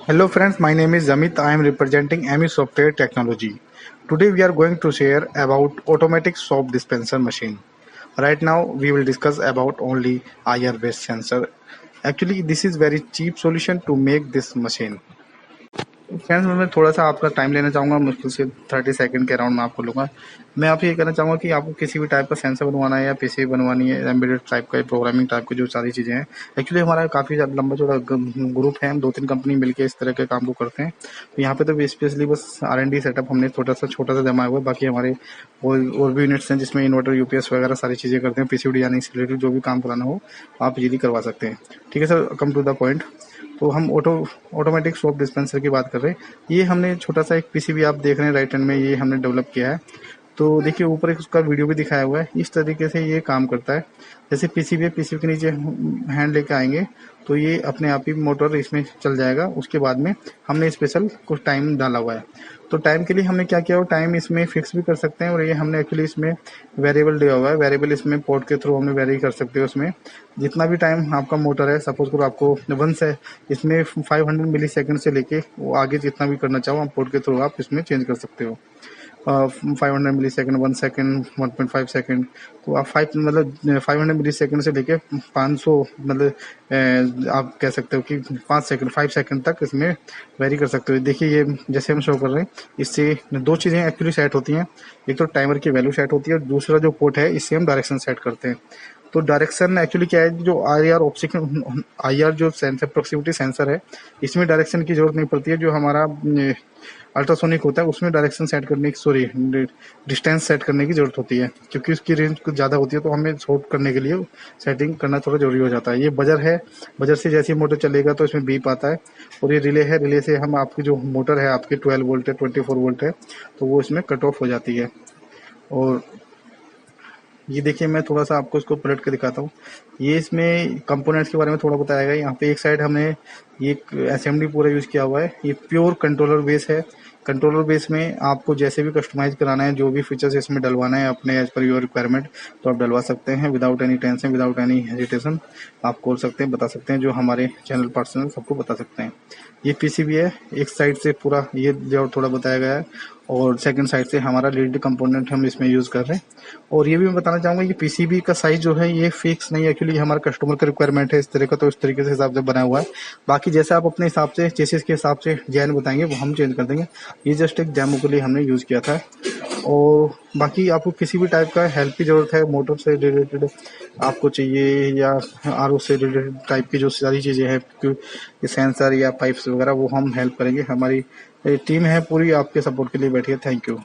Hello friends, my name is Amit. I am representing ME Software Technology. Today we are going to share about automatic soap dispenser machine. Right now we will discuss about only IR based sensor. Actually this is very cheap solution to make this machine. Friends मैं थोड़ा सा आपका time लेना चाहूँगा, मुश्किल से 30 second के around मैं आपको लूँगा। मैं आपसे ये कहना चाहूँगा कि आपको किसी भी टाइप का सेंसर बनवाना है या पीसीबी बनवानी है, एम्बेडेड टाइप का, प्रोग्रामिंग टाइप की जो सारी चीज़ें हैं। एक्चुअली हमारा काफ़ी लंबा चौड़ा ग्रुप है, हम 2-3 कंपनी मिलकर इस तरह के काम को करते हैं। तो यहाँ पे तो स्पेशली बस R&D सेटअप हमने छोटा सा जमाया हुआ है। बाकी हमारे और भी यूनिट्स हैं जिसमें इन्वर्टर, यूपीएस वगैरह सारी चीज़ें करते हैं। पीसीबी डिजाइनिंग से रिलेटेड जो भी काम कराना हो आप इजीली करवा सकते हैं। ठीक है sir, come to the point. तो हम ऑटोमेटिक सोप डिस्पेंसर की बात कर रहे हैं। ये हमने छोटा सा एक पीसीबी आप देख रहे हैं राइट हैंड में, ये हमने डेवलप किया है। तो देखिए ऊपर एक उसका वीडियो भी दिखाया हुआ है। इस तरीके से ये काम करता है। जैसे पीसीबी है, पीसीबी के नीचे हैंड लेके आएंगे तो ये अपने आप ही मोटर इसमें चल जाएगा। उसके बाद में हमने स्पेशल कुछ टाइम डाला हुआ है। तो टाइम के लिए हमने क्या किया, टाइम इसमें फिक्स भी कर सकते हैं और ये हमने एक्चुअली इसमें वेरिएबल दिया हुआ है। वेरिएबल इसमें पोर्ट के थ्रू हमने वेरी कर सकते हो। उसमें जितना भी टाइम आपका मोटर है, सपोज करो आपको 1 से इसमें 500 मिली सेकेंड से लेके वो आगे जितना भी करना चाहो आप पोर्ट के थ्रू आप इसमें चेंज कर सकते हो। 500 मिली सेकेंड, 1 सेकेंड, 1.5 सेकेंड। तो आप 500 मिली सेकेंड से लेके 500 आप कह सकते हो कि 5 सेकेंड तक इसमें वेरी कर सकते हो। देखिए ये जैसे हम शो कर रहे हैं, इससे 2 चीज़ें एक्चुअली सेट होती हैं। एक तो टाइमर की वैल्यू सेट होती है और दूसरा जो पोर्ट है इससे हम डायरेक्शन सेट करते हैं। तो डायरेक्शन एक्चुअली क्या है, जो IR जो सेंसर प्रोक्सिमिटी सेंसर है, इसमें डायरेक्शन की जरूरत नहीं पड़ती है। जो हमारा अल्ट्रासोनिक होता है उसमें डायरेक्शन सेट करने की डिस्टेंस सेट करने की जरूरत होती है, क्योंकि उसकी रेंज कुछ ज़्यादा होती है। तो हमें शॉर्ट करने के लिए सेटिंग करना थोड़ा जरूरी हो जाता है। ये बजर है, बजर से जैसे ही मोटर चलेगा तो इसमें बीप आता है। और ये रिले है, रिले से हम आपकी जो मोटर है आपकी 12 वोल्ट है, 24 वोल्ट है, तो वो इसमें कट ऑफ हो जाती है। और ये देखिए मैं थोड़ा सा आपको इसको पलट के दिखाता हूँ। ये इसमें कंपोनेंट्स के बारे में थोड़ा बताया गया है। यहाँ पे एक साइड हमने ये असेंबली पूरा यूज़ किया हुआ है। ये प्योर कंट्रोलर बेस है। कंट्रोलर बेस में आपको जैसे भी कस्टमाइज कराना है, जो भी फीचर्स इसमें डलवाना है अपने एज पर योर रिक्वायरमेंट, तो आप डलवा सकते हैं without any tension, without any hesitation. आप खोल सकते हैं, बता सकते हैं, जो हमारे चैनल पर्सनल सबको बता सकते हैं। ये पीसीबी है, एक साइड से पूरा ये लेआउट थोड़ा बताया गया है और सेकंड साइड से हमारा लीड कंपोनेंट हम इसमें यूज़ कर रहे हैं। और ये भी मैं बताना चाहूँगा कि पीसीबी का साइज जो है ये फिक्स नहीं है। एक्चुअली हमारा कस्टमर का रिक्वायरमेंट है इस तरह का, तो इस तरीके से हिसाब से बना हुआ है। बाकी जैसे आप अपने हिसाब से चेसिस के हिसाब से डिजाइन बताएंगे वो हम चेंज कर देंगे। ये जस्ट एक डेमो के लिए हमने यूज़ किया था। और बाकी आपको किसी भी टाइप का हेल्प की ज़रूरत है, मोटर से रिलेटेड आपको चाहिए या आरओ से रिलेटेड टाइप की जो सारी चीज़ें हैं, सेंसर या पाइप्स वगैरह, वो हम हेल्प करेंगे। हमारी टीम है पूरी आपके सपोर्ट के लिए बैठी है। Thank you.